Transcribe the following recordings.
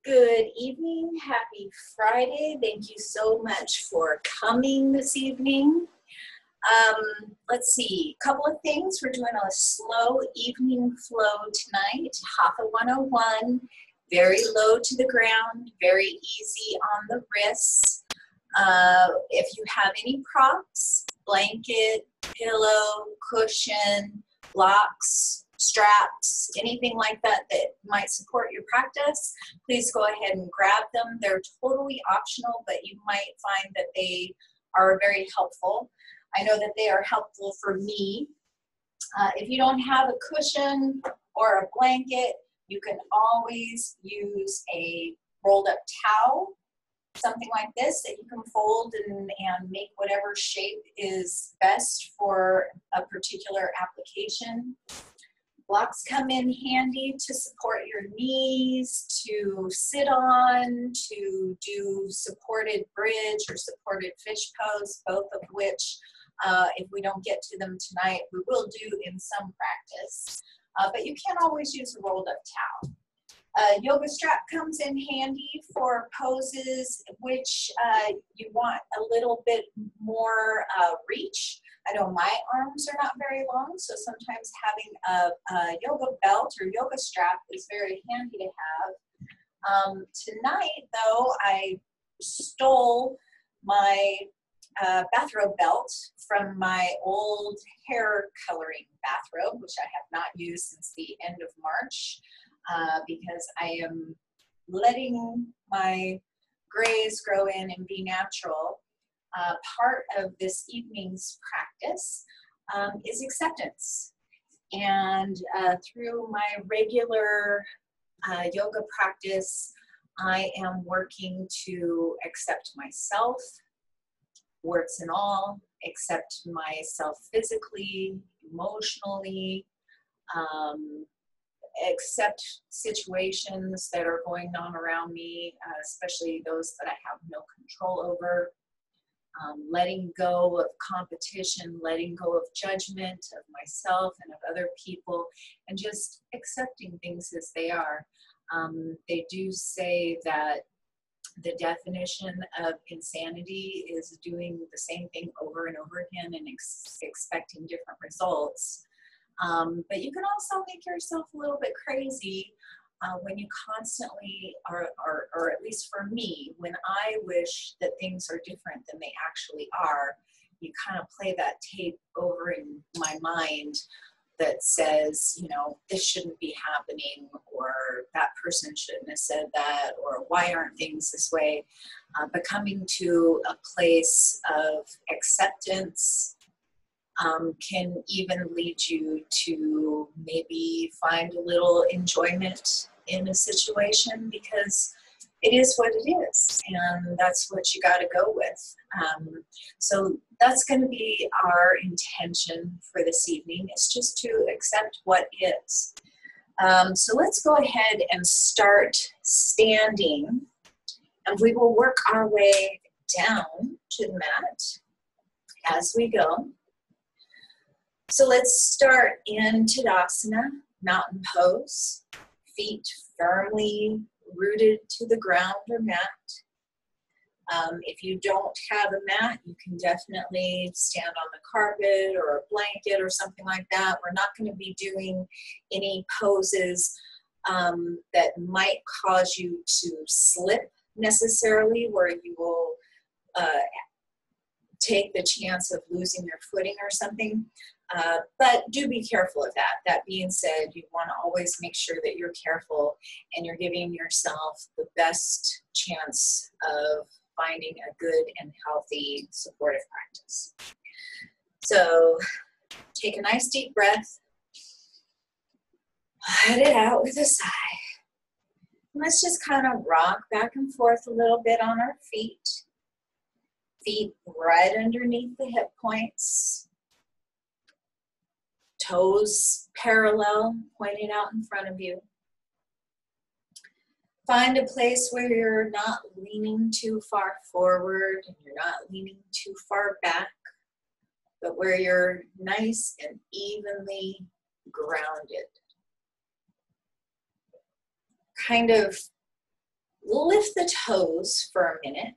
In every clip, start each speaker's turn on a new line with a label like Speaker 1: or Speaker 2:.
Speaker 1: Good evening, happy Friday. Thank you so much for coming this evening. Let's see, a couple of things. We're doing a slow evening flow tonight. Hatha 101, very low to the ground, very easy on the wrists. If you have any props, blanket, pillow, cushion, blocks, straps, anything like that that might support your practice, please go ahead and grab them. They're totally optional, but you might find that they are very helpful. I know that they are helpful for me. If you don't have a cushion or a blanket, you can always use a rolled up towel, something like this that you can fold and make whatever shape is best for a particular application. Blocks come in handy to support your knees, to sit on, to do supported bridge or supported fish pose, both of which, if we don't get to them tonight, we will do in some practice. But you can always use a rolled up towel. Yoga strap comes in handy for poses which you want a little bit more reach. I know my arms are not very long, so sometimes having a yoga belt or yoga strap is very handy to have. Tonight, though, I stole my bathrobe belt from my old hair coloring bathrobe, which I have not used since the end of March. Because I am letting my grays grow in and be natural. Part of this evening's practice is acceptance. And through my regular yoga practice, I am working to accept myself, warts and all, accept myself physically, emotionally, accept situations that are going on around me, especially those that I have no control over, letting go of competition, letting go of judgment of myself and of other people, and just accepting things as they are. They do say that the definition of insanity is doing the same thing over and over again and expecting different results. But you can also make yourself a little bit crazy when you constantly, or at least for me, when I wish that things are different than they actually are, you kind of play that tape over in my mind that says, you know, this shouldn't be happening, or that person shouldn't have said that, or why aren't things this way? But coming to a place of acceptance can even lead you to maybe find a little enjoyment in a situation, because it is what it is, and that's what you got to go with. So that's going to be our intention for this evening, is just to accept what is. So let's go ahead and start standing, and we will work our way down to the mat as we go. So let's start in Tadasana, mountain pose, feet firmly rooted to the ground or mat. If you don't have a mat, you can definitely stand on the carpet or a blanket or something like that. We're not going to be doing any poses that might cause you to slip necessarily, where you will take the chance of losing your footing or something. But do be careful of that. That being said, you want to always make sure that you're careful and you're giving yourself the best chance of finding a good and healthy supportive practice. So take a nice deep breath. Let it out with a sigh. And let's just kind of rock back and forth a little bit on our feet. Feet right underneath the hip points. Toes parallel, pointing out in front of you. Find a place where you're not leaning too far forward and you're not leaning too far back, but where you're nice and evenly grounded. Kind of Lift the toes for a minute.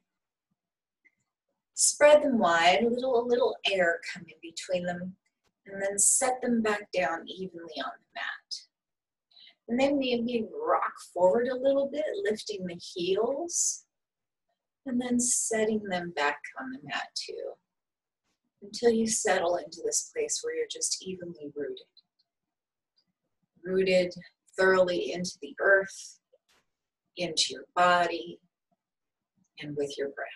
Speaker 1: Spread them wide, a little air come in between them, and then set them back down evenly on the mat. And then maybe rock forward a little bit, lifting the heels, and then setting them back on the mat too, until you settle into this place where you're just evenly rooted. Rooted thoroughly into the earth, into your body, and with your breath.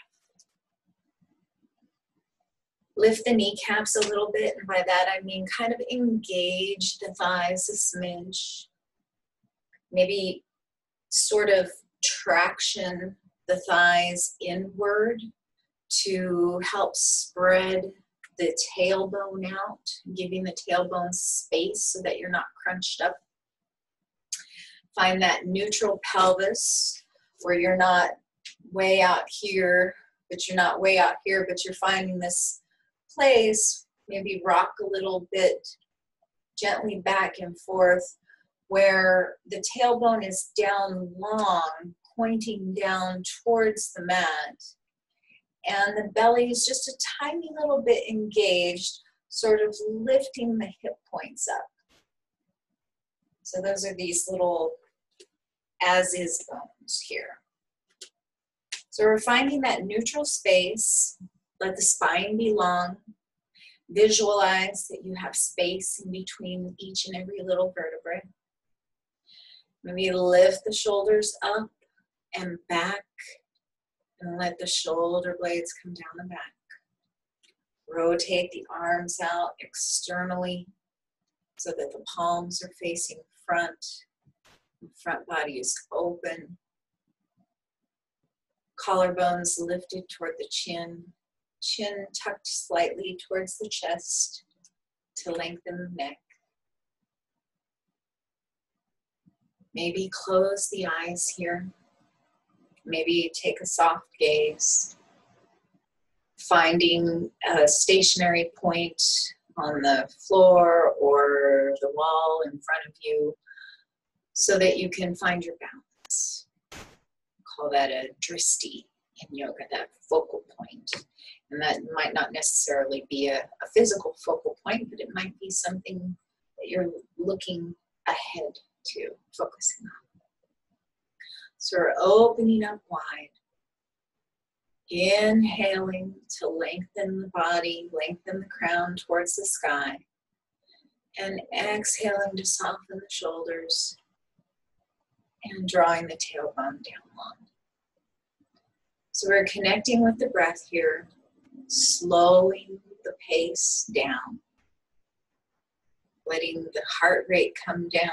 Speaker 1: Lift the kneecaps a little bit, and by that I mean kind of engage the thighs a smidge. Maybe sort of traction the thighs inward to help spread the tailbone out, giving the tailbone space so that you're not crunched up. Find that neutral pelvis where you're not way out here, but you're not way out here, but you're finding this place. Maybe rock a little bit gently back and forth where the tailbone is down long, pointing down towards the mat. And the belly is just a tiny little bit engaged, sort of lifting the hip points up. So those are these little as-is bones here. So we're finding that neutral space. Let the spine be long. Visualize that you have space in between each and every little vertebrae. Maybe lift the shoulders up and back, and let the shoulder blades come down the back. Rotate the arms out externally so that the palms are facing front. The front body is open. Collarbones lifted toward the chin. Chin tucked slightly towards the chest to lengthen the neck. Maybe close the eyes here. Maybe take a soft gaze. Finding a stationary point on the floor or the wall in front of you so that you can find your balance. Call that a drishti in yoga, that focal point. And that might not necessarily be a physical focal point, but it might be something that you're looking ahead to, focusing on. So we're opening up wide. Inhaling to lengthen the body, lengthen the crown towards the sky. And exhaling to soften the shoulders and drawing the tailbone down long. So we're connecting with the breath here, slowing the pace down, letting the heart rate come down,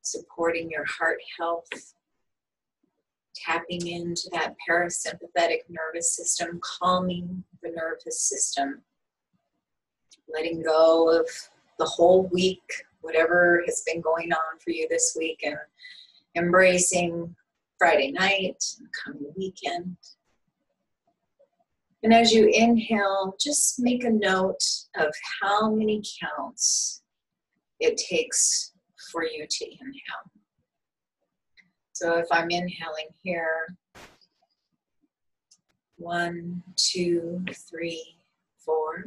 Speaker 1: supporting your heart health, tapping into that parasympathetic nervous system, calming the nervous system, letting go of the whole week, whatever has been going on for you this week, and embracing Friday night and coming weekend. And as you inhale, just make a note of how many counts it takes for you to inhale. So if I'm inhaling here, 1, 2, 3, 4,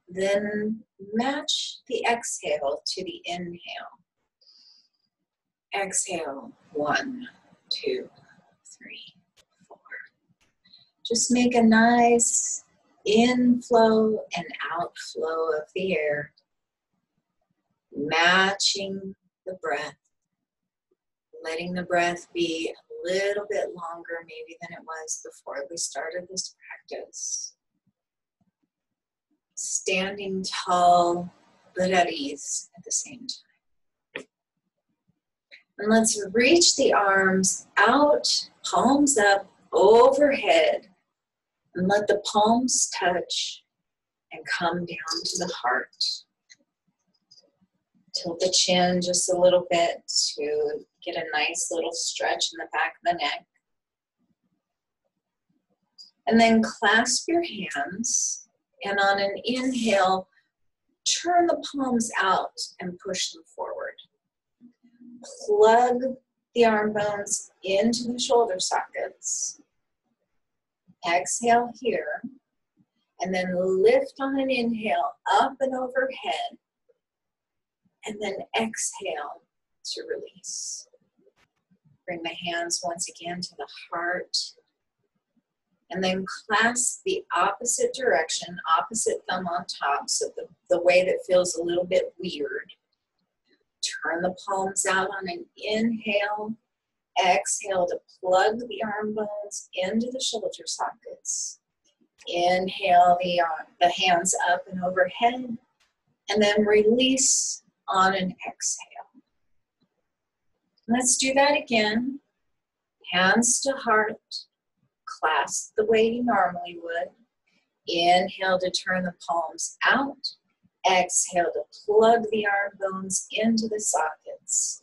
Speaker 1: then match the exhale to the inhale. Exhale, 1, 2, 3, 4. Just make a nice inflow and outflow of the air, matching the breath, letting the breath be a little bit longer maybe than it was before we started this practice. Standing tall, but at ease at the same time. And let's reach the arms out, palms up, overhead, and let the palms touch and come down to the heart. Tilt the chin just a little bit to get a nice little stretch in the back of the neck. And then clasp your hands, and on an inhale, turn the palms out and push them forward. Plug the arm bones into the shoulder sockets. Exhale here. And then lift on an inhale up and overhead. And then exhale to release. Bring the hands once again to the heart. And then clasp the opposite direction, opposite thumb on top, so the way that feels a little bit weird. Turn the palms out on an inhale. Exhale to plug the arm bones into the shoulder sockets. Inhale the hands up and overhead. And then release on an exhale. Let's do that again. Hands to heart. Clasp the way you normally would. Inhale to turn the palms out. Exhale to plug the arm bones into the sockets.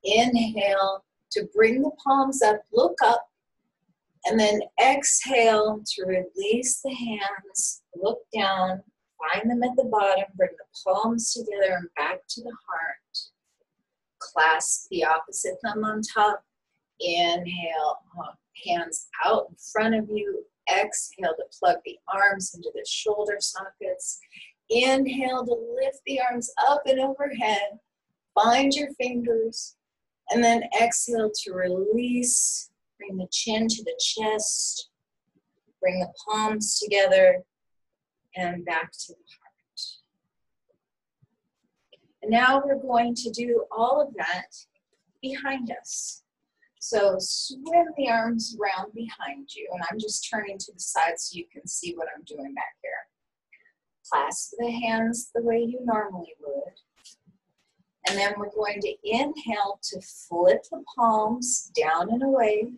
Speaker 1: Inhale to bring the palms up, look up, and then exhale to release the hands, look down, find them at the bottom, bring the palms together and back to the heart. Clasp the opposite thumb on top. Inhale, hands out in front of you. Exhale to plug the arms into the shoulder sockets. Inhale to lift the arms up and overhead. Find your fingers. And then exhale to release. Bring the chin to the chest. Bring the palms together and back to the heart. And now we're going to do all of that behind us. So swim the arms around behind you, and I'm just turning to the side so you can see what I'm doing back here. Clasp the hands the way you normally would. And then we're going to inhale to flip the palms down and away.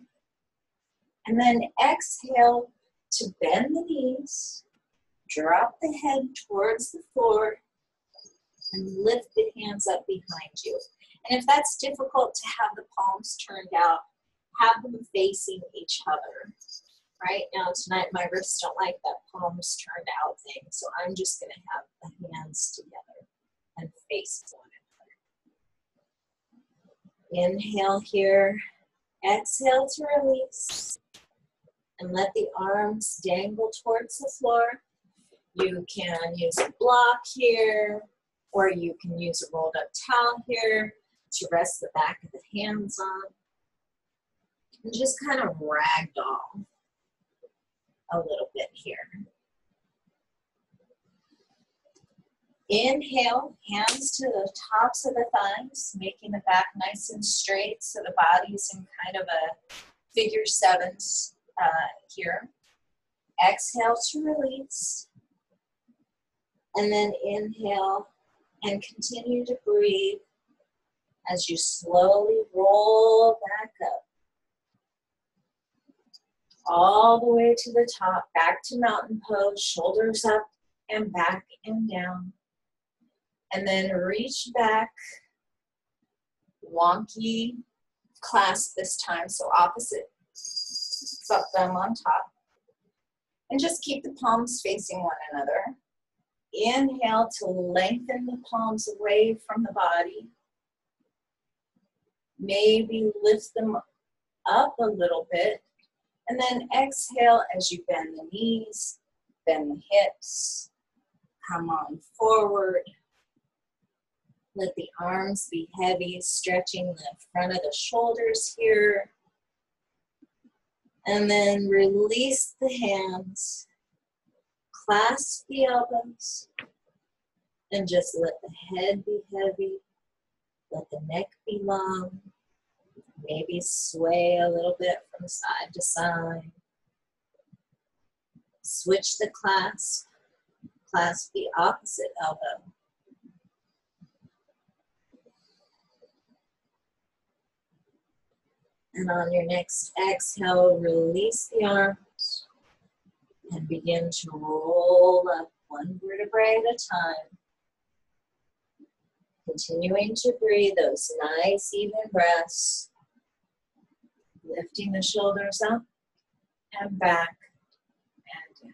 Speaker 1: And then exhale to bend the knees, drop the head towards the floor, and lift the hands up behind you. And if that's difficult to have the palms turned out, have them facing each other. Right now, tonight, my wrists don't like that palms turned out thing, so I'm just going to have the hands together and face one another. Inhale here, exhale to release, and let the arms dangle towards the floor. You can use a block here, or you can use a rolled up towel here to rest the back of the hands on. And just kind of ragdoll a little bit here. Inhale, hands to the tops of the thighs, making the back nice and straight so the body's in kind of a figure sevens here. Exhale to release. And then inhale and continue to breathe as you slowly roll back up. All the way to the top, back to mountain pose, shoulders up and back and down. And then reach back, wonky clasp this time, so opposite thumb on top. And just keep the palms facing one another. Inhale to lengthen the palms away from the body. Maybe lift them up a little bit. And then exhale as you bend the knees, bend the hips, come on forward. Let the arms be heavy, stretching the front of the shoulders here. And then release the hands, clasp the elbows, and just let the head be heavy, let the neck be long. Maybe sway a little bit from side to side. Switch the clasp. Clasp the opposite elbow. And on your next exhale, release the arms and begin to roll up one vertebrae at a time. Continuing to breathe those nice even breaths. Lifting the shoulders up and back and down.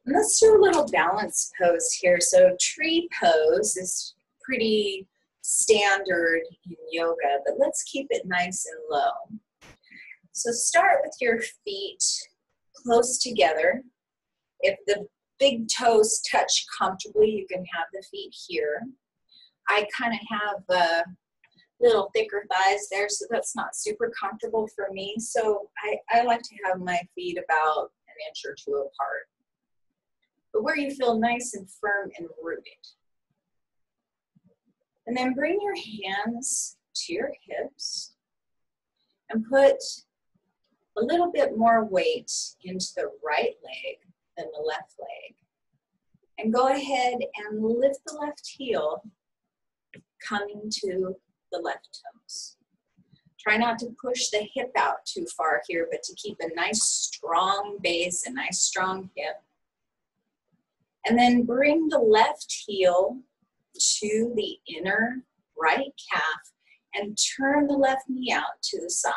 Speaker 1: And let's do a little balance pose here. So tree pose is pretty standard in yoga, but let's keep it nice and low. So start with your feet close together. If the big toes touch comfortably, you can have the feet here. I kind of have little thicker thighs there, so that's not super comfortable for me. So I like to have my feet about an inch or two apart. But where you feel nice and firm and rooted. And then bring your hands to your hips and put a little bit more weight into the right leg than the left leg. And go ahead and lift the left heel, coming to the left toes. Try not to push the hip out too far here, but to keep a nice strong base, a nice strong hip. And then bring the left heel to the inner right calf and turn the left knee out to the side.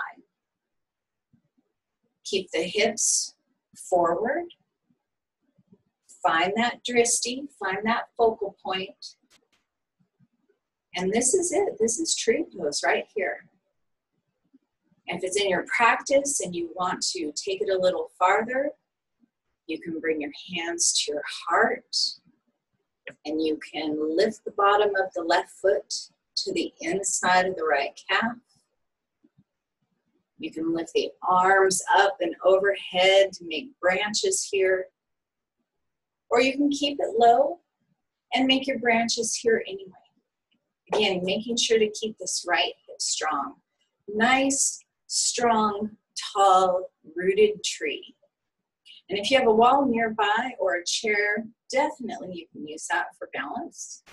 Speaker 1: Keep the hips forward. Find that drishti, find that focal point. And this is it. This is tree pose right here. If it's in your practice and you want to take it a little farther, you can bring your hands to your heart and you can lift the bottom of the left foot to the inside of the right calf. You can lift the arms up and overhead to make branches here. Or you can keep it low and make your branches here anyway. Again, making sure to keep this right hip strong. Nice, strong, tall, rooted tree. And if you have a wall nearby or a chair, definitely you can use that for balance.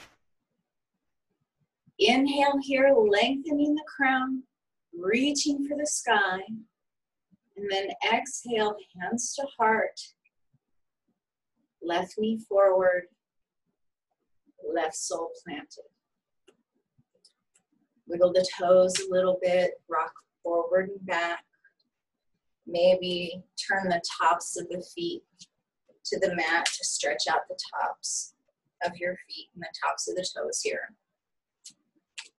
Speaker 1: Inhale here, lengthening the crown, reaching for the sky. And then exhale, hands to heart. Left knee forward, left sole planted. Wiggle the toes a little bit, rock forward and back. Maybe turn the tops of the feet to the mat to stretch out the tops of your feet and the tops of the toes here.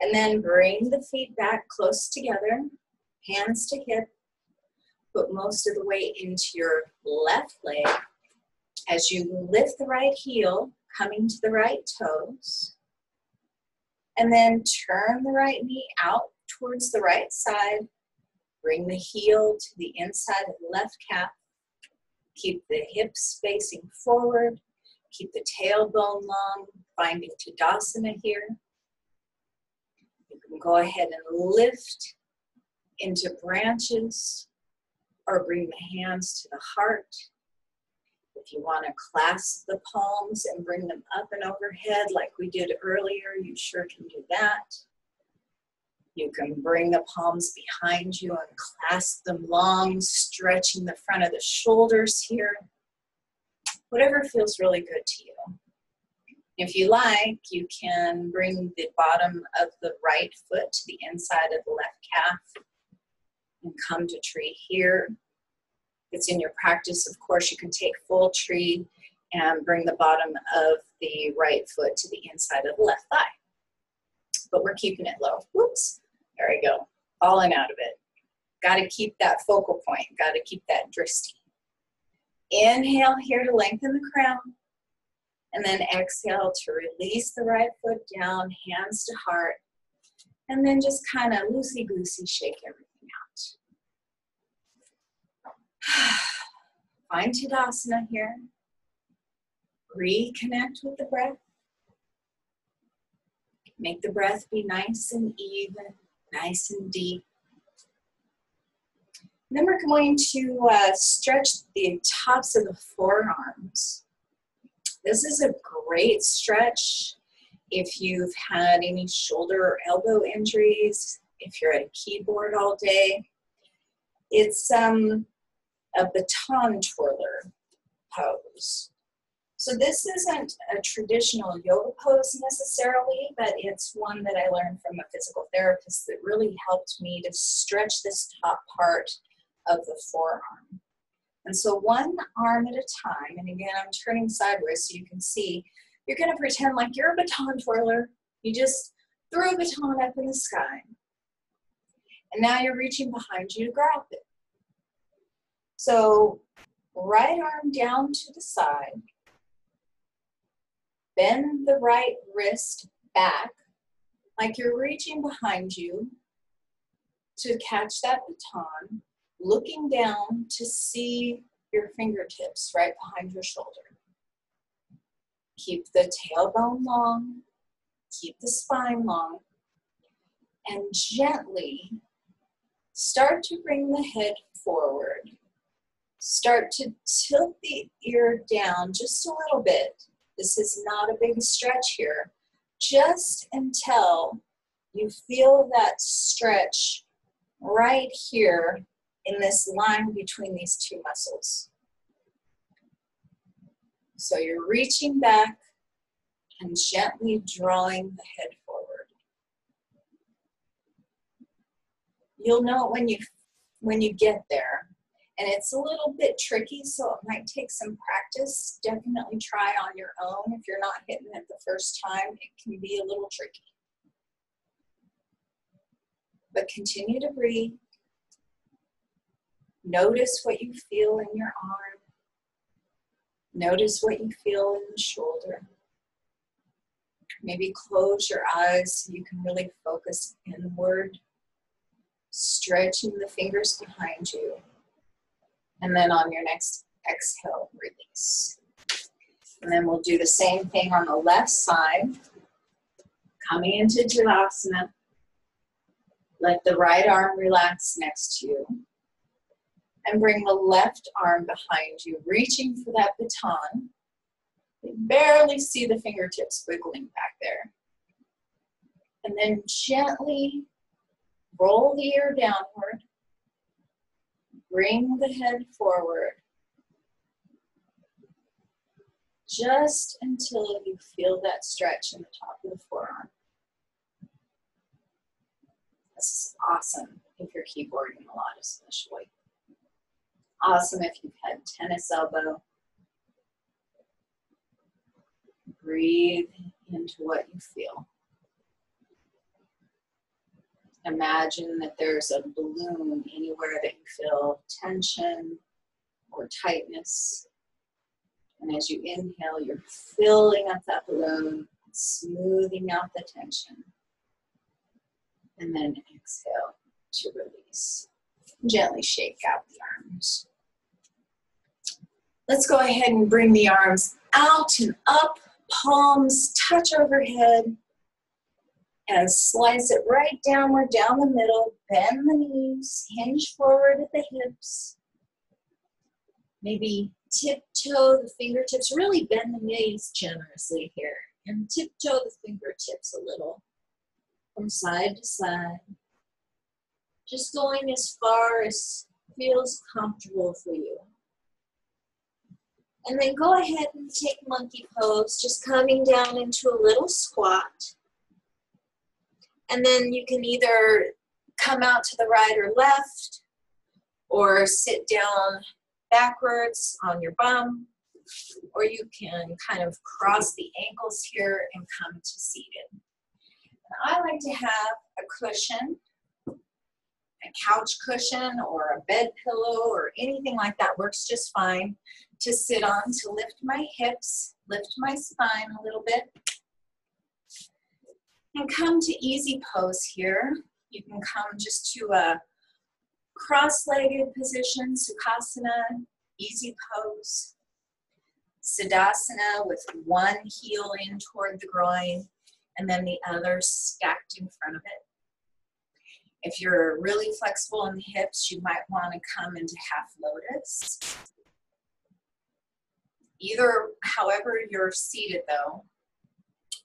Speaker 1: And then bring the feet back close together, hands to hip. Put most of the weight into your left leg as you lift the right heel, coming to the right toes. And then turn the right knee out towards the right side. Bring the heel to the inside of the left calf. Keep the hips facing forward. Keep the tailbone long, finding Tadasana here. You can go ahead and lift into branches or bring the hands to the heart. If you want to clasp the palms and bring them up and overhead like we did earlier, you sure can do that. You can bring the palms behind you and clasp them long, stretching the front of the shoulders here. Whatever feels really good to you. If you like, you can bring the bottom of the right foot to the inside of the left calf and come to tree here. If it's in your practice, of course, you can take full tree and bring the bottom of the right foot to the inside of the left thigh. But we're keeping it low. Whoops. There we go. Falling out of it. Got to keep that focal point. Got to keep that drishti. Inhale here to lengthen the crown. And then exhale to release the right foot down, hands to heart. And then just kind of loosey-goosey shake everything out. Find Tadasana here. Reconnect with the breath. Make the breath be nice and even, nice and deep. Then we're going to stretch the tops of the forearms. This is a great stretch if you've had any shoulder or elbow injuries, if you're at a keyboard all day. It's a baton twirler pose. So this isn't a traditional yoga pose necessarily, but it's one that I learned from a physical therapist that really helped me to stretch this top part of the forearm. And so one arm at a time, and again, I'm turning sideways so you can see, you're gonna pretend like you're a baton twirler. You just threw a baton up in the sky. And now you're reaching behind you to grab it. So right arm down to the side. Bend the right wrist back like you're reaching behind you to catch that baton, looking down to see your fingertips right behind your shoulder. Keep the tailbone long, keep the spine long, and gently start to bring the head forward. Start to tilt the ear down just a little bit. This is not a big stretch here, just until you feel that stretch right here in this line between these two muscles. So you're reaching back and gently drawing the head forward. You'll know it when you get there. And it's a little bit tricky, so it might take some practice. Definitely try on your own. If you're not hitting it the first time, it can be a little tricky. But continue to breathe. Notice what you feel in your arm. Notice what you feel in the shoulder. Maybe close your eyes so you can really focus inward. Stretching the fingers behind you. And then on your next exhale, release. And then we'll do the same thing on the left side. Coming into Savasana. Let the right arm relax next to you. And bring the left arm behind you, reaching for that baton. You barely see the fingertips wiggling back there. And then gently roll the ear downward. Bring the head forward. Just until you feel that stretch in the top of the forearm. This is awesome if you're keyboarding a lot, especially. Awesome if you've had tennis elbow. Breathe into what you feel. Imagine that there's a balloon anywhere that you feel tension or tightness. And as you inhale, you're filling up that balloon, smoothing out the tension. And then exhale to release. Gently shake out the arms. Let's go ahead and bring the arms out and up, palms touch overhead, and slice it right downward, down the middle. Bend the knees, hinge forward at the hips. Maybe tiptoe the fingertips, really bend the knees generously here, and tiptoe the fingertips a little from side to side. Just going as far as feels comfortable for you. And then go ahead and take monkey pose, just coming down into a little squat. And then you can either come out to the right or left, or sit down backwards on your bum, or you can kind of cross the ankles here and come to seated. And I like to have a cushion, a couch cushion or a bed pillow or anything like that works just fine to sit on, to lift my hips, lift my spine a little bit. And come to easy pose here. You can come just to a cross-legged position, Sukhasana, easy pose. Siddhasana with one heel in toward the groin and then the other stacked in front of it. If you're really flexible in the hips, you might want to come into half lotus. However you're seated though,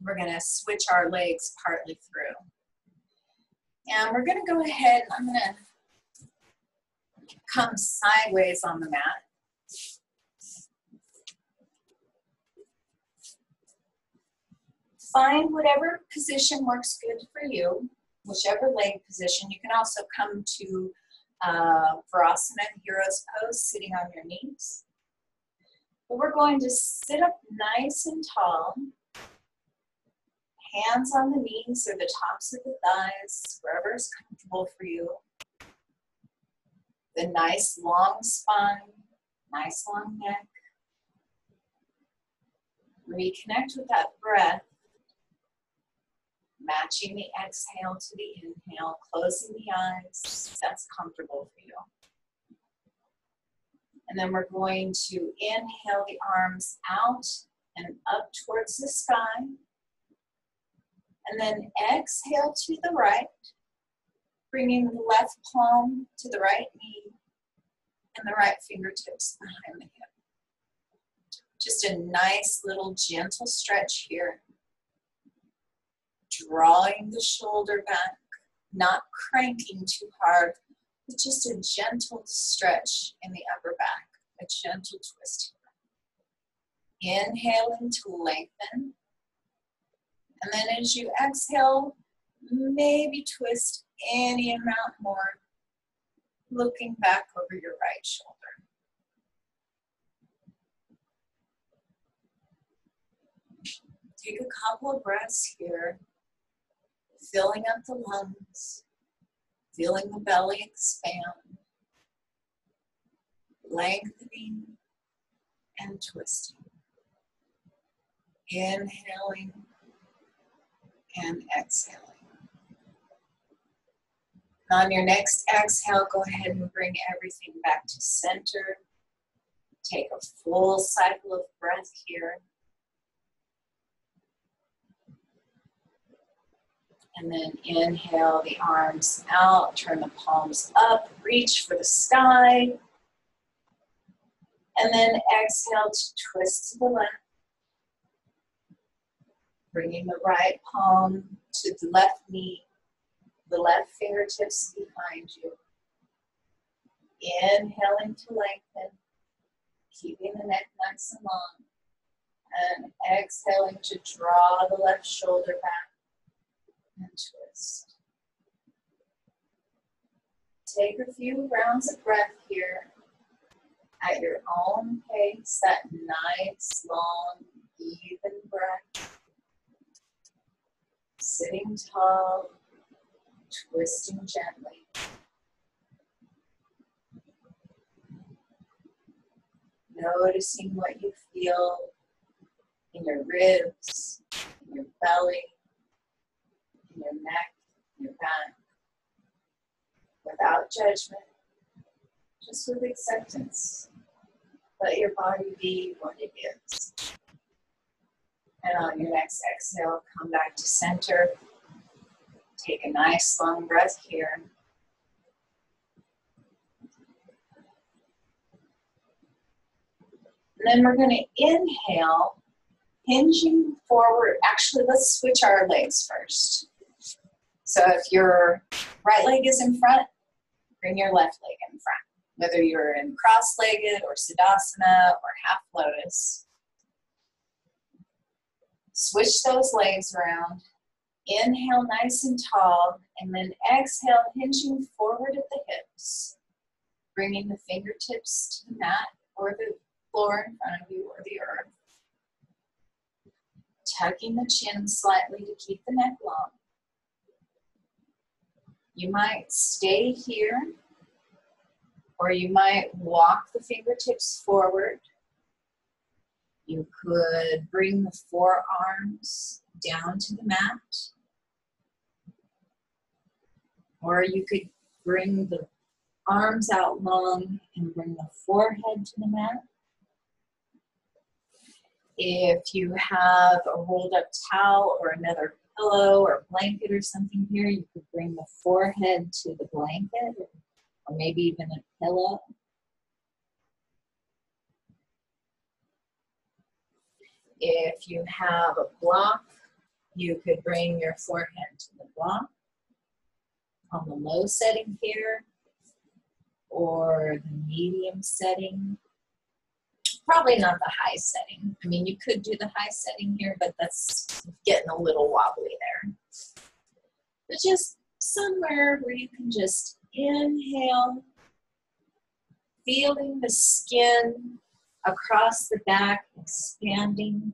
Speaker 1: we're going to switch our legs partly through. And we're going to go ahead, I'm going to come sideways on the mat. Find whatever position works good for you, whichever leg position. You can also come to Savasana, hero's pose, sitting on your knees. But we're going to sit up nice and tall. hands on the knees or the tops of the thighs, wherever is comfortable for you. The nice long spine, nice long neck. Reconnect with that breath, matching the exhale to the inhale, closing the eyes. That's comfortable for you. And then we're going to inhale the arms out and up towards the sky. And then exhale to the right, bringing the left palm to the right knee and the right fingertips behind the hip. Just a nice little gentle stretch here. Drawing the shoulder back, not cranking too hard, but just a gentle stretch in the upper back, a gentle twist here. Inhaling to lengthen. And then as you exhale, maybe twist any amount more, looking back over your right shoulder. Take a couple of breaths here, filling up the lungs, feeling the belly expand, lengthening and twisting. Inhaling and exhaling. On your next exhale, go ahead and bring everything back to center. Take a full cycle of breath here. And then inhale the arms out, turn the palms up, reach for the sky. And then exhale to twist to the left. Bringing the right palm to the left knee, the left fingertips behind you. Inhaling to lengthen, keeping the neck nice and long. And exhaling to draw the left shoulder back and twist. Take a few rounds of breath here at your own pace, that nice, long, even breath. Sitting tall, twisting gently. Noticing what you feel in your ribs, in your belly, in your neck, in your back. Without judgment, just with acceptance. Let your body be what it is. And on your next exhale, come back to center. Take a nice long breath here. And then we're going to inhale, hinging forward. Actually, let's switch our legs first. So if your right leg is in front, bring your left leg in front. Whether you're in cross-legged or Savasana or half lotus. Switch those legs around. Inhale nice and tall, and then exhale, hinging forward at the hips. Bringing the fingertips to the mat or the floor in front of you or the earth. Tucking the chin slightly to keep the neck long. You might stay here, or you might walk the fingertips forward. You could bring the forearms down to the mat. Or you could bring the arms out long and bring the forehead to the mat. If you have a rolled up towel or another pillow or blanket or something here, you could bring the forehead to the blanket or maybe even a pillow. If you have a block, you could bring your forehead to the block on the low setting here or the medium setting. Probably not the high setting. I mean, you could do the high setting here, but that's getting a little wobbly there. But just somewhere where you can just inhale, feeling the skin across the back expanding.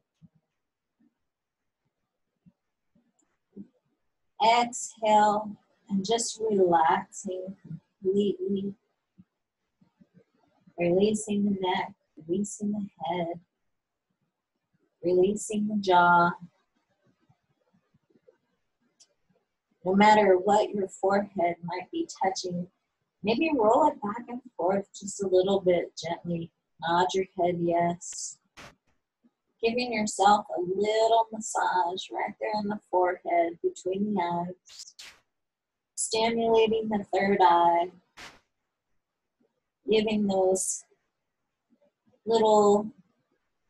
Speaker 1: exhale, and just relaxing completely. Releasing the neck, releasing the head, releasing the jaw. No matter what your forehead might be touching, maybe roll it back and forth just a little bit gently. Nod your head yes. Giving yourself a little massage right there on the forehead between the eyes. Stimulating the third eye. Giving those little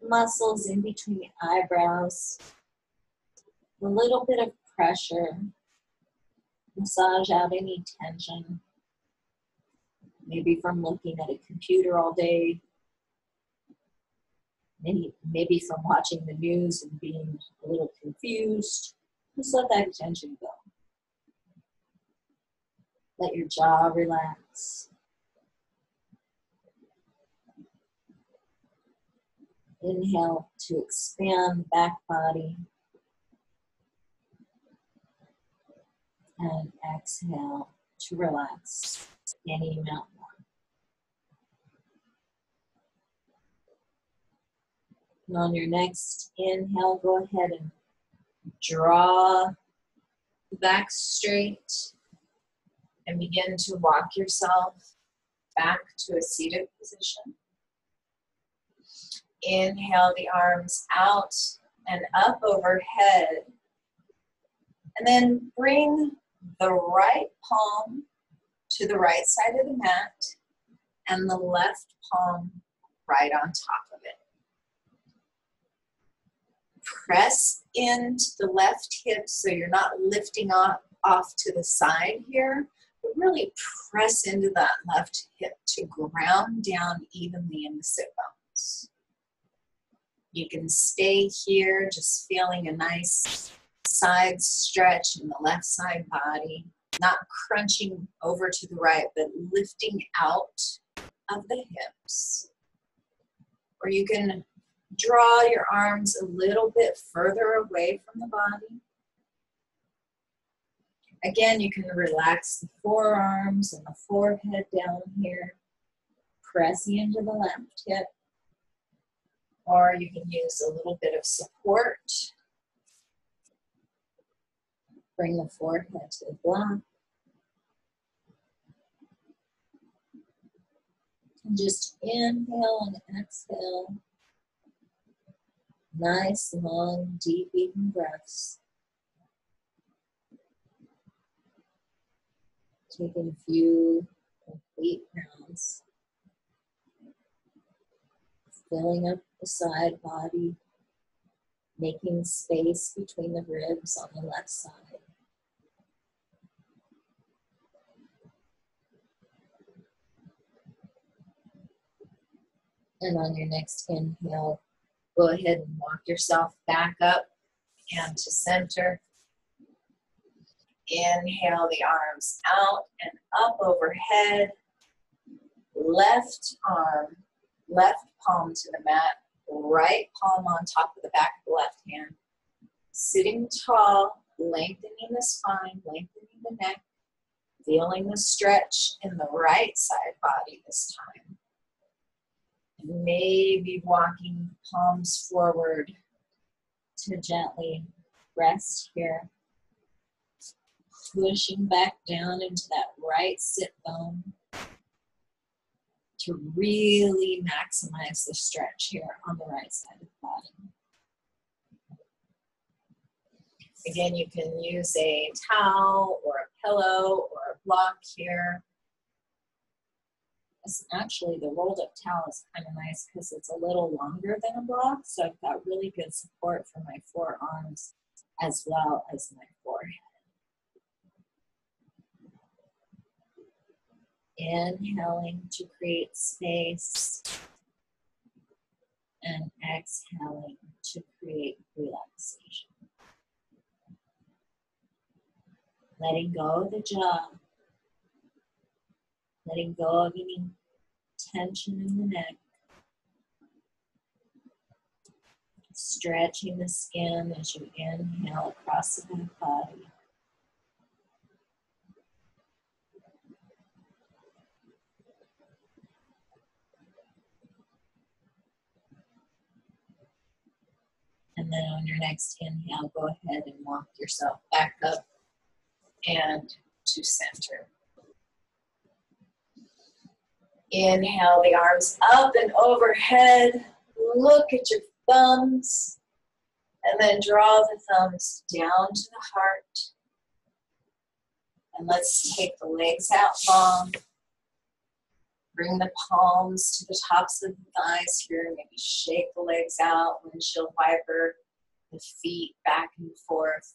Speaker 1: muscles in between the eyebrows a little bit of pressure. Massage out any tension. Maybe from looking at a computer all day. Maybe from watching the news and being a little confused. Just let that tension go. Let your jaw relax. Inhale to expand the back body. And exhale to relax any amount more. And on your next inhale, go ahead and draw the back straight and begin to walk yourself back to a seated position. Inhale the arms out and up overhead. And then bring the right palm to the right side of the mat and the left palm right on top of it. Press into the left hip so you're not lifting off to the side here, but really press into that left hip to ground down evenly in the sit bones. You can stay here just feeling a nice side stretch in the left side body, not crunching over to the right, but lifting out of the hips. Or you can draw your arms a little bit further away from the body. Again, you can relax the forearms and the forehead down here, pressing into the left hip. Or you can use a little bit of support. Bring the forehead to the block. And just inhale and exhale. Nice, long, deep, even breaths. Taking a few complete rounds. Filling up the side body. Making space between the ribs on the left side. And on your next inhale, go ahead and walk yourself back up and to center. Inhale the arms out and up overhead. Left arm, left palm to the mat, right palm on top of the back of the left hand. Sitting tall, lengthening the spine, lengthening the neck, feeling the stretch in the right side body this time. And maybe walking palms forward to gently rest here. Pushing back down into that right sit bone to really maximize the stretch here on the right side of the body. Again, you can use a towel or a pillow or a block here. Actually, the rolled up towel is kind of nice because it's a little longer than a block, so I've got really good support for my forearms as well as my forehead. Inhaling to create space and exhaling to create relaxation. Letting go of the jaw. Letting go of any tension in the neck. Stretching the skin as you inhale across the back body. And then on your next inhale, go ahead and walk yourself back up and to center. Inhale the arms up and overhead. Look at your thumbs. And then draw the thumbs down to the heart. And let's take the legs out long. Bring the palms to the tops of the thighs here. Maybe shake the legs out, windshield wiper the feet back and forth.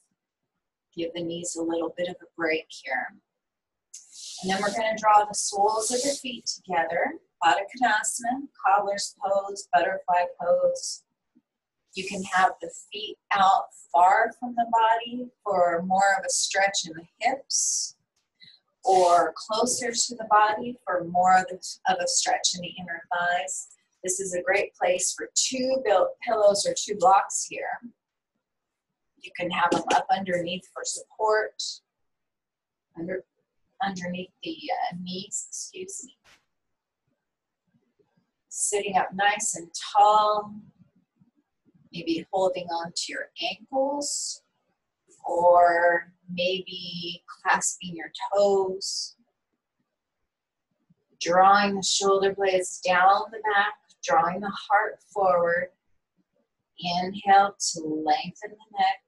Speaker 1: Give the knees a little bit of a break here. And then we're going to draw the soles of the feet together. Baddha Konasana, cobbler's pose, butterfly pose. You can have the feet out far from the body for more of a stretch in the hips, or closer to the body for more of a stretch in the inner thighs. This is a great place for two pillows or two blocks here. You can have them up underneath for support, underneath the knees, excuse me. Sitting up nice and tall, maybe holding on to your ankles, or maybe clasping your toes, drawing the shoulder blades down the back, drawing the heart forward. Inhale to lengthen the neck,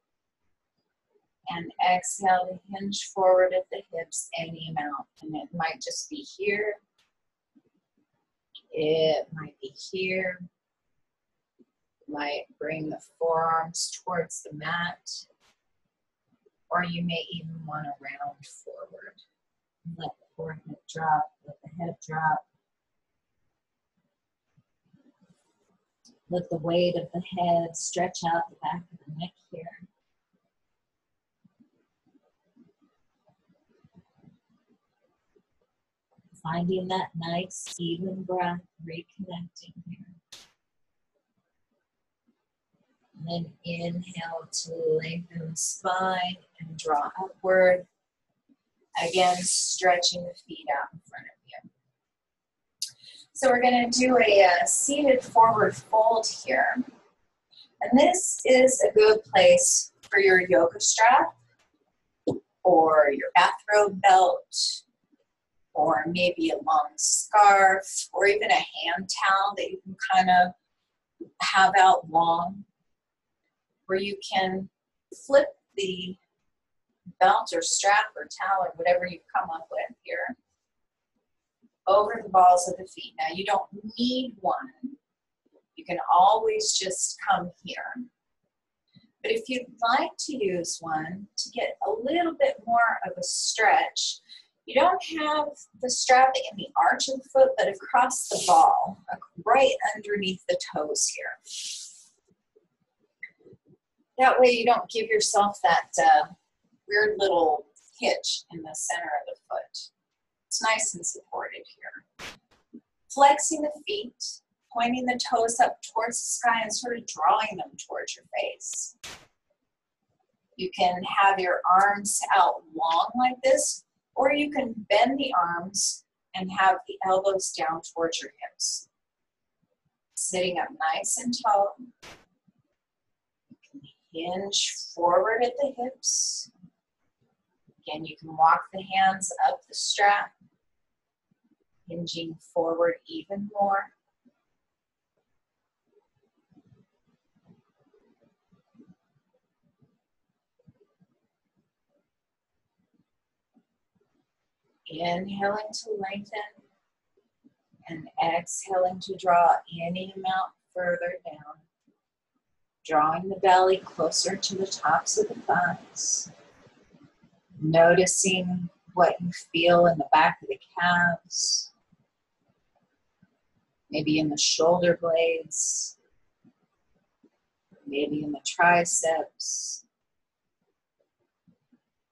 Speaker 1: and exhale to hinge forward at the hips any amount. And it might just be here, it might be here. Might bring the forearms towards the mat, or you may even want to round forward. Let the forehead drop, let the head drop. Let the weight of the head stretch out the back of the neck here. Finding that nice, even breath, reconnecting here. And then inhale to lengthen the spine and draw upward. Again, stretching the feet out in front of you. So we're going to do a seated forward fold here. And this is a good place for your yoga strap or your bathrobe belt, or maybe a long scarf, or even a hand towel that you can kind of have out long, where you can flip the belt or strap or towel or whatever you've come up with here over the balls of the feet. Now, you don't need one. You can always just come here. But if you'd like to use one to get a little bit more of a stretch, you don't have the strap in the arch of the foot, but across the ball, right underneath the toes here. That way you don't give yourself that weird little hitch in the center of the foot. It's nice and supported here. Flexing the feet, pointing the toes up towards the sky and sort of drawing them towards your face. You can have your arms out long like this, or you can bend the arms and have the elbows down towards your hips. Sitting up nice and tall. Hinge forward at the hips. Again, you can walk the hands up the strap, hinging forward even more. Inhaling to lengthen and exhaling to draw any amount further down. Drawing the belly closer to the tops of the thighs. Noticing what you feel in the back of the calves. Maybe in the shoulder blades. Maybe in the triceps.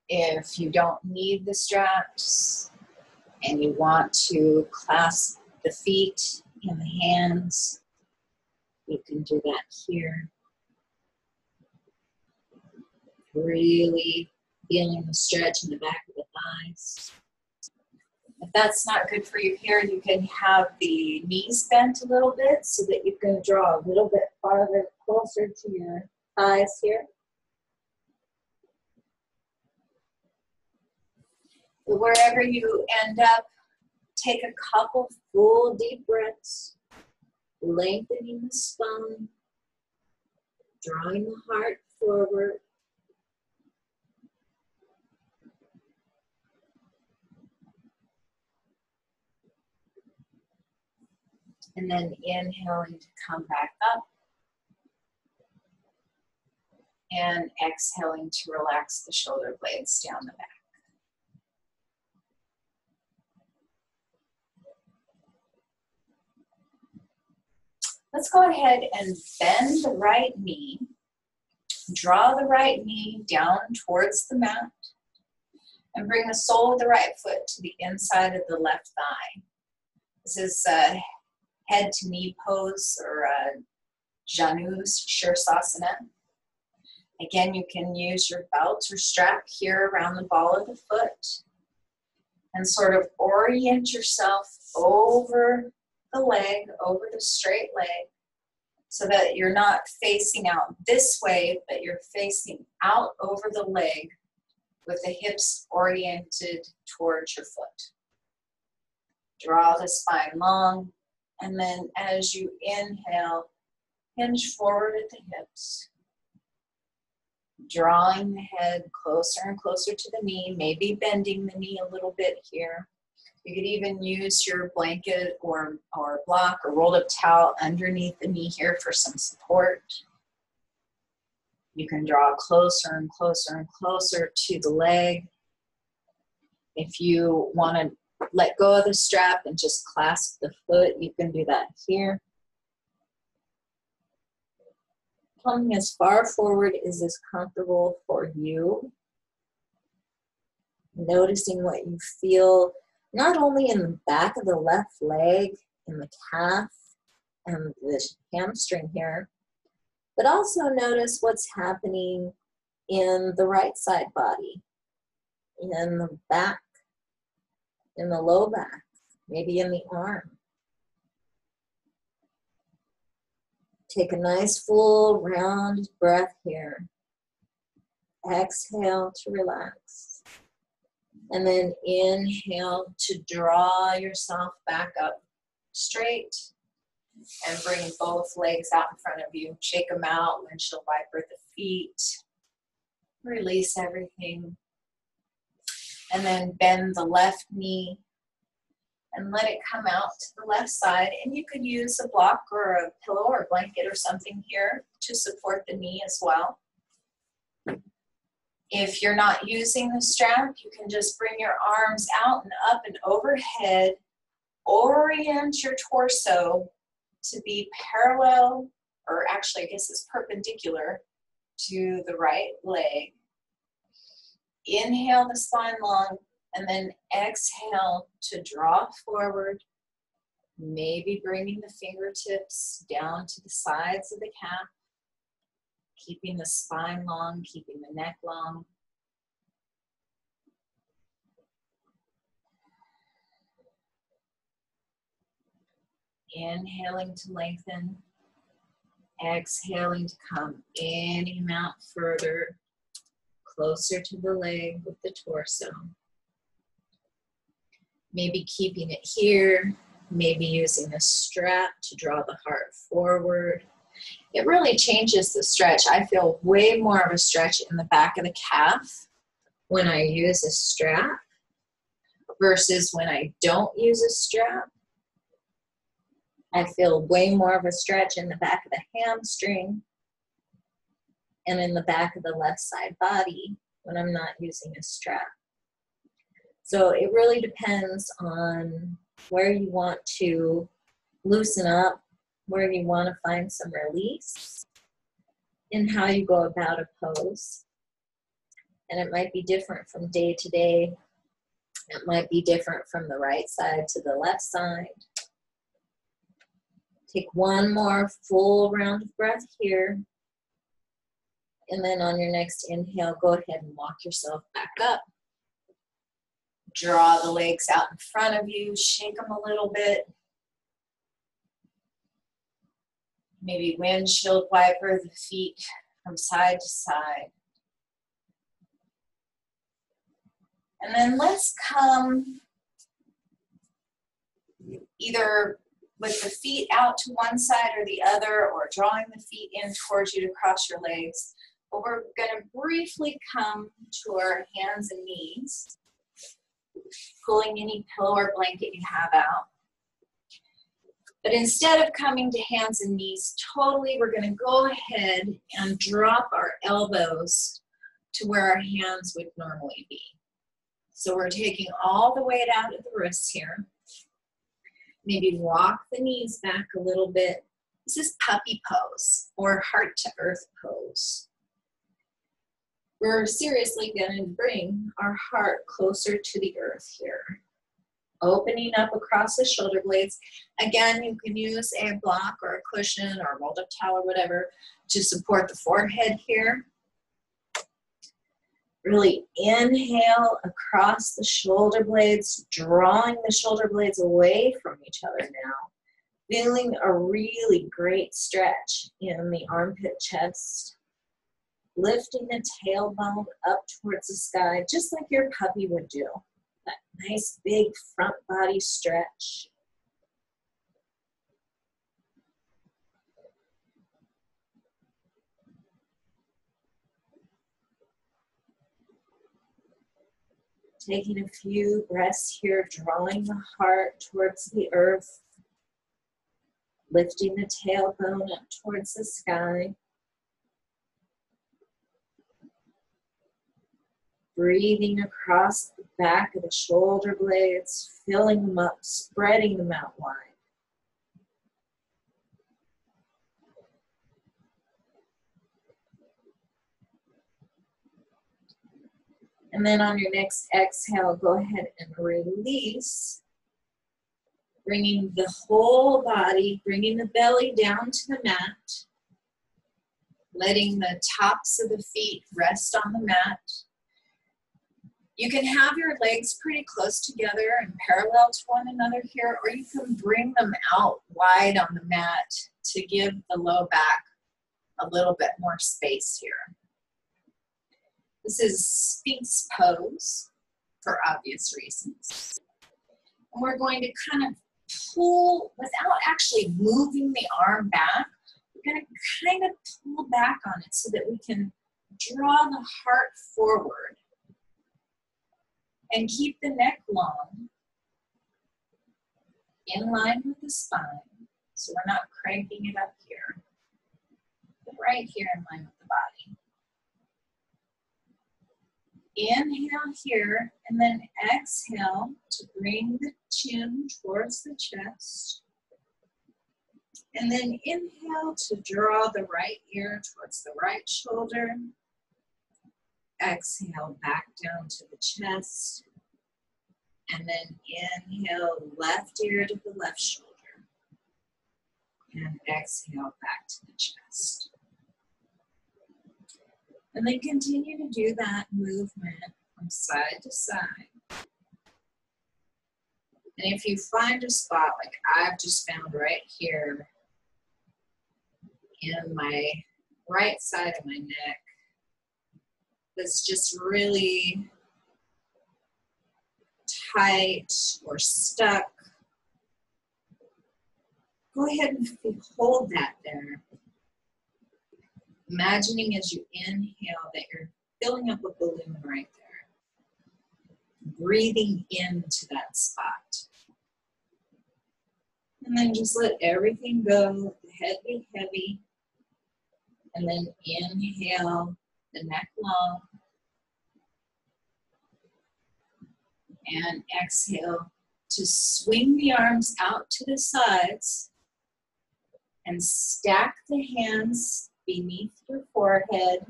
Speaker 1: If you don't need the straps and you want to clasp the feet in the hands, you can do that here. Really feeling the stretch in the back of the thighs. If that's not good for you here, you can have the knees bent a little bit so that you can draw a little bit farther, closer to your thighs here. But wherever you end up, take a couple full deep breaths, lengthening the spine, drawing the heart forward. And then inhaling to come back up. And exhaling to relax the shoulder blades down the back. Let's go ahead and bend the right knee. Draw the right knee down towards the mat. And bring the sole of the right foot to the inside of the left thigh. This is a head to knee pose, or Janu Shirsasana. Again, you can use your belt or strap here around the ball of the foot and sort of orient yourself over the leg, over the straight leg, so that you're not facing out this way, but you're facing out over the leg with the hips oriented towards your foot. Draw the spine long, and then as you inhale, hinge forward at the hips. Drawing the head closer and closer to the knee, maybe bending the knee a little bit here. You could even use your blanket or block or rolled up towel underneath the knee here for some support. You can draw closer and closer and closer to the leg. If you want to let go of the strap and just clasp the foot, you can do that here. Coming as far forward as comfortable for you. Noticing what you feel, not only in the back of the left leg, in the calf, and the hamstring here, but also notice what's happening in the right side body, in the back, in the low back, maybe in the arm. Take a nice full round breath here. Exhale to relax. And then inhale to draw yourself back up straight. And bring both legs out in front of you. Shake them out, windshield wiper the feet. Release everything. And then bend the left knee. And let it come out to the left side. And you could use a block or a pillow or a blanket or something here to support the knee as well. If you're not using the strap, you can just bring your arms out and up and overhead. Orient your torso to be parallel, or actually I guess it's perpendicular to the right leg. Inhale the spine long. And then exhale to draw forward, maybe bringing the fingertips down to the sides of the calf, keeping the spine long, keeping the neck long. Inhaling to lengthen, exhaling to come any amount further, closer to the leg with the torso. Maybe keeping it here, maybe using a strap to draw the heart forward. It really changes the stretch. I feel way more of a stretch in the back of the calf when I use a strap versus when I don't use a strap. I feel way more of a stretch in the back of the hamstring and in the back of the left side body when I'm not using a strap. So it really depends on where you want to loosen up, where you want to find some release, and how you go about a pose. And it might be different from day to day. It might be different from the right side to the left side. Take one more full round of breath here. And then on your next inhale, go ahead and walk yourself back up. Draw the legs out in front of you, shake them a little bit. Maybe windshield wiper the feet from side to side. And then let's come either with the feet out to one side or the other, or drawing the feet in towards you to cross your legs. But we're going to briefly come to our hands and knees, pulling any pillow or blanket you have out. But instead of coming to hands and knees totally, we're going to go ahead and drop our elbows to where our hands would normally be. So we're taking all the weight out of the wrists here. Maybe walk the knees back a little bit. This is puppy pose or heart to earth pose. We're seriously going to bring our heart closer to the earth here. Opening up across the shoulder blades. Again, you can use a block or a cushion or a rolled up towel or whatever to support the forehead here. Really inhale across the shoulder blades, drawing the shoulder blades away from each other now. Feeling a really great stretch in the armpit chest. Lifting the tailbone up towards the sky, just like your puppy would do. That nice big front body stretch. Taking a few breaths here, drawing the heart towards the earth. Lifting the tailbone up towards the sky. Breathing across the back of the shoulder blades, filling them up, spreading them out wide. And then on your next exhale, go ahead and release, bringing the whole body, bringing the belly down to the mat, letting the tops of the feet rest on the mat. You can have your legs pretty close together and parallel to one another here, or you can bring them out wide on the mat to give the low back a little bit more space here. This is Sphinx pose for obvious reasons. And we're going to kind of pull, without actually moving the arm back, we're going to kind of pull back on it so that we can draw the heart forward and keep the neck long, in line with the spine. So we're not cranking it up here, but right here in line with the body. Inhale here, and then exhale to bring the chin towards the chest. And then inhale to draw the right ear towards the right shoulder. Exhale back down to the chest. And then inhale left ear to the left shoulder. And exhale back to the chest. And then continue to do that movement from side to side. And if you find a spot like I've just found right here in my right side of my neck that's just really tight or stuck, go ahead and hold that there. Imagining as you inhale that you're filling up a balloon right there. Breathing into that spot. And then just let everything go, the head be heavy. And then inhale, the neck long. And exhale to swing the arms out to the sides and stack the hands beneath your forehead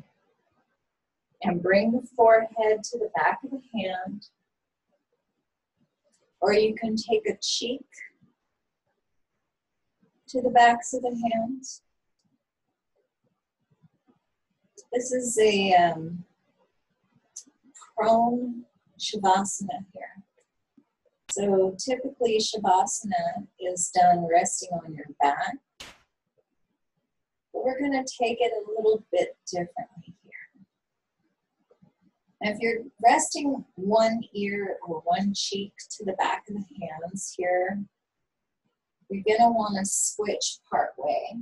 Speaker 1: and bring the forehead to the back of the hand. Or you can take a cheek to the backs of the hands. This is a prone Savasana here. So typically Savasana is done resting on your back. But But we're going to take it a little bit differently here. Now, if you're resting one ear or one cheek to the back of the hands here, you're going to want to switch part way.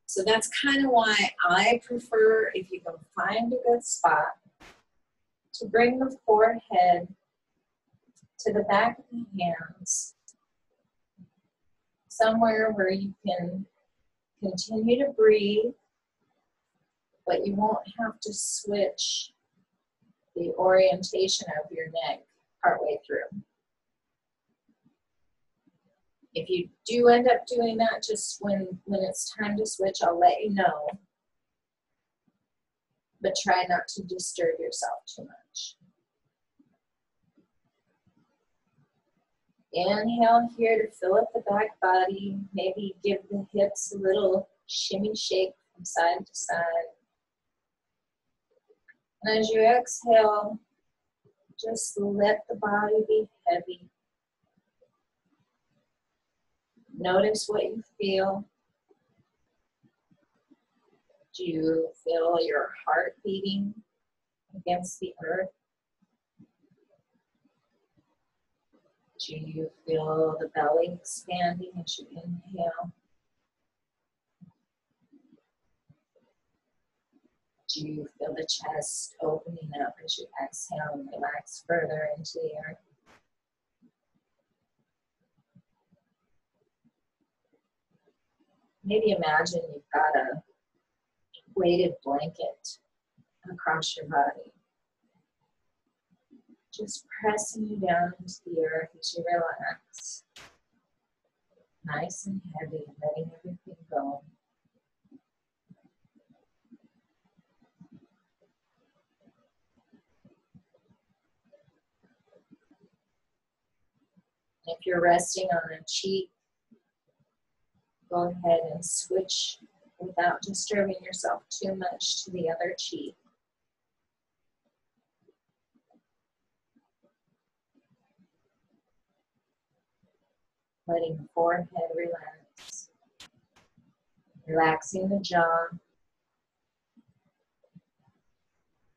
Speaker 1: So that's kind of why I prefer, if you can find a good spot, to bring the forehead to the back of the hands, somewhere where you can continue to breathe, but you won't have to switch the orientation of your neck partway through. If you do end up doing that, just when it's time to switch, I'll let you know. But try not to disturb yourself too much. Inhale here to fill up the back body. Maybe give the hips a little shimmy shake from side to side. And as you exhale, just let the body be heavy. Notice what you feel. Do you feel your heart beating against the earth? Do you feel the belly expanding as you inhale? Do you feel the chest opening up as you exhale and relax further into the earth? Maybe imagine you've got a weighted blanket across your body, just pressing you down into the earth as you relax. Nice and heavy, letting everything go. If you're resting on a cheek, go ahead and switch without disturbing yourself too much to the other cheek. Letting the forehead relax. Relaxing the jaw.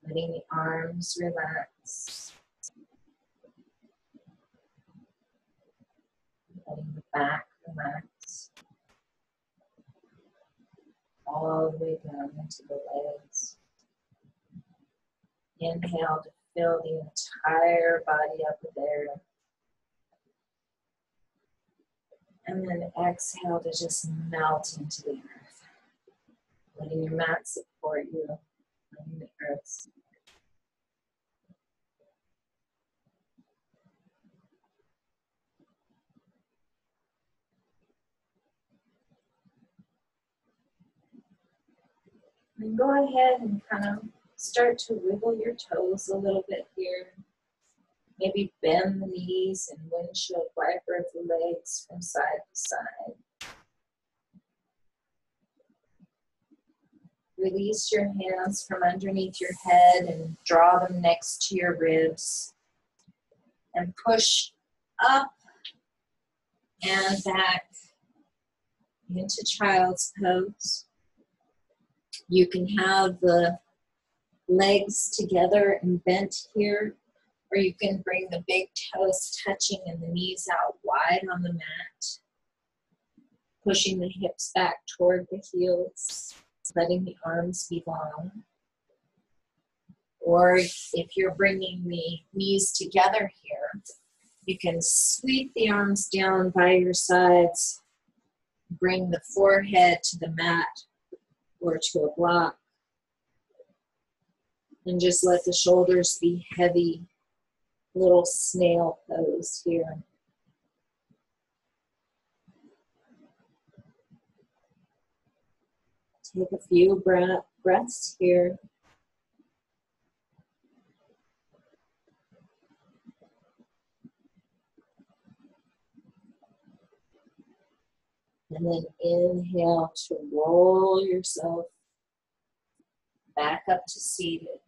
Speaker 1: Letting the arms relax. Letting the back relax. All the way down into the legs. Inhale to fill the entire body up with air. And then exhale to just melt into the earth. Letting your mat support you. Letting the earth. And go ahead and kind of start to wiggle your toes a little bit here. Maybe bend the knees and windshield wiper the legs from side to side. Release your hands from underneath your head and draw them next to your ribs. And push up and back into child's pose. You can have the legs together and bent here, or you can bring the big toes touching and the knees out wide on the mat, pushing the hips back toward the heels, letting the arms be long. Or if you're bringing the knees together here, you can sweep the arms down by your sides, bring the forehead to the mat or to a block, and just let the shoulders be heavy, little snail pose here. Take a few breaths here. And then inhale to roll yourself back up to seated.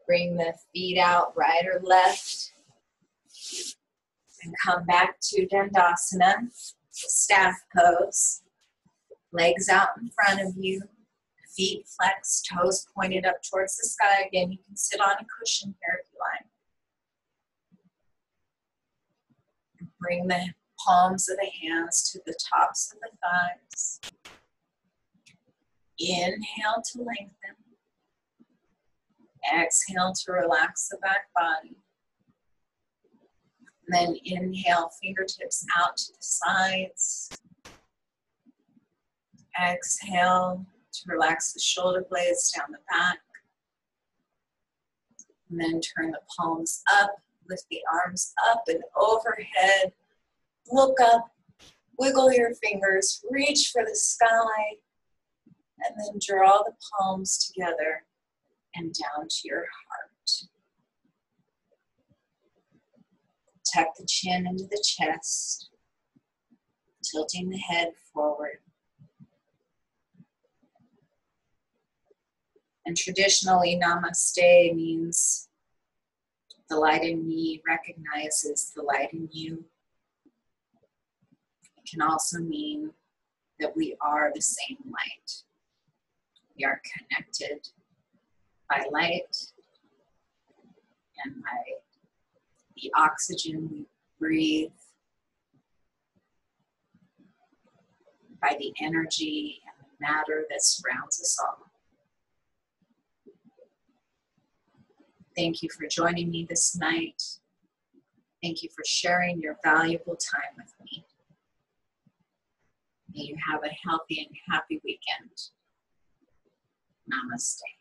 Speaker 1: Bring the feet out, right or left. And come back to Dandasana. Staff pose. Legs out in front of you. Feet flexed, toes pointed up towards the sky. Again, you can sit on a cushion here if you like. Bring the palms of the hands to the tops of the thighs. Inhale to lengthen. Exhale to relax the back body. And then inhale, fingertips out to the sides. Exhale to relax the shoulder blades down the back. And then turn the palms up, lift the arms up and overhead. Look up, wiggle your fingers, reach for the sky, and then draw the palms together and down to your heart. Tuck the chin into the chest, tilting the head forward. And traditionally, Namaste means the light in me recognizes the light in you. It can also mean that we are the same light. We are connected by light and by the oxygen we breathe, by the energy and the matter that surrounds us all. Thank you for joining me this night. Thank you for sharing your valuable time with me. May you have a healthy and happy weekend. Namaste.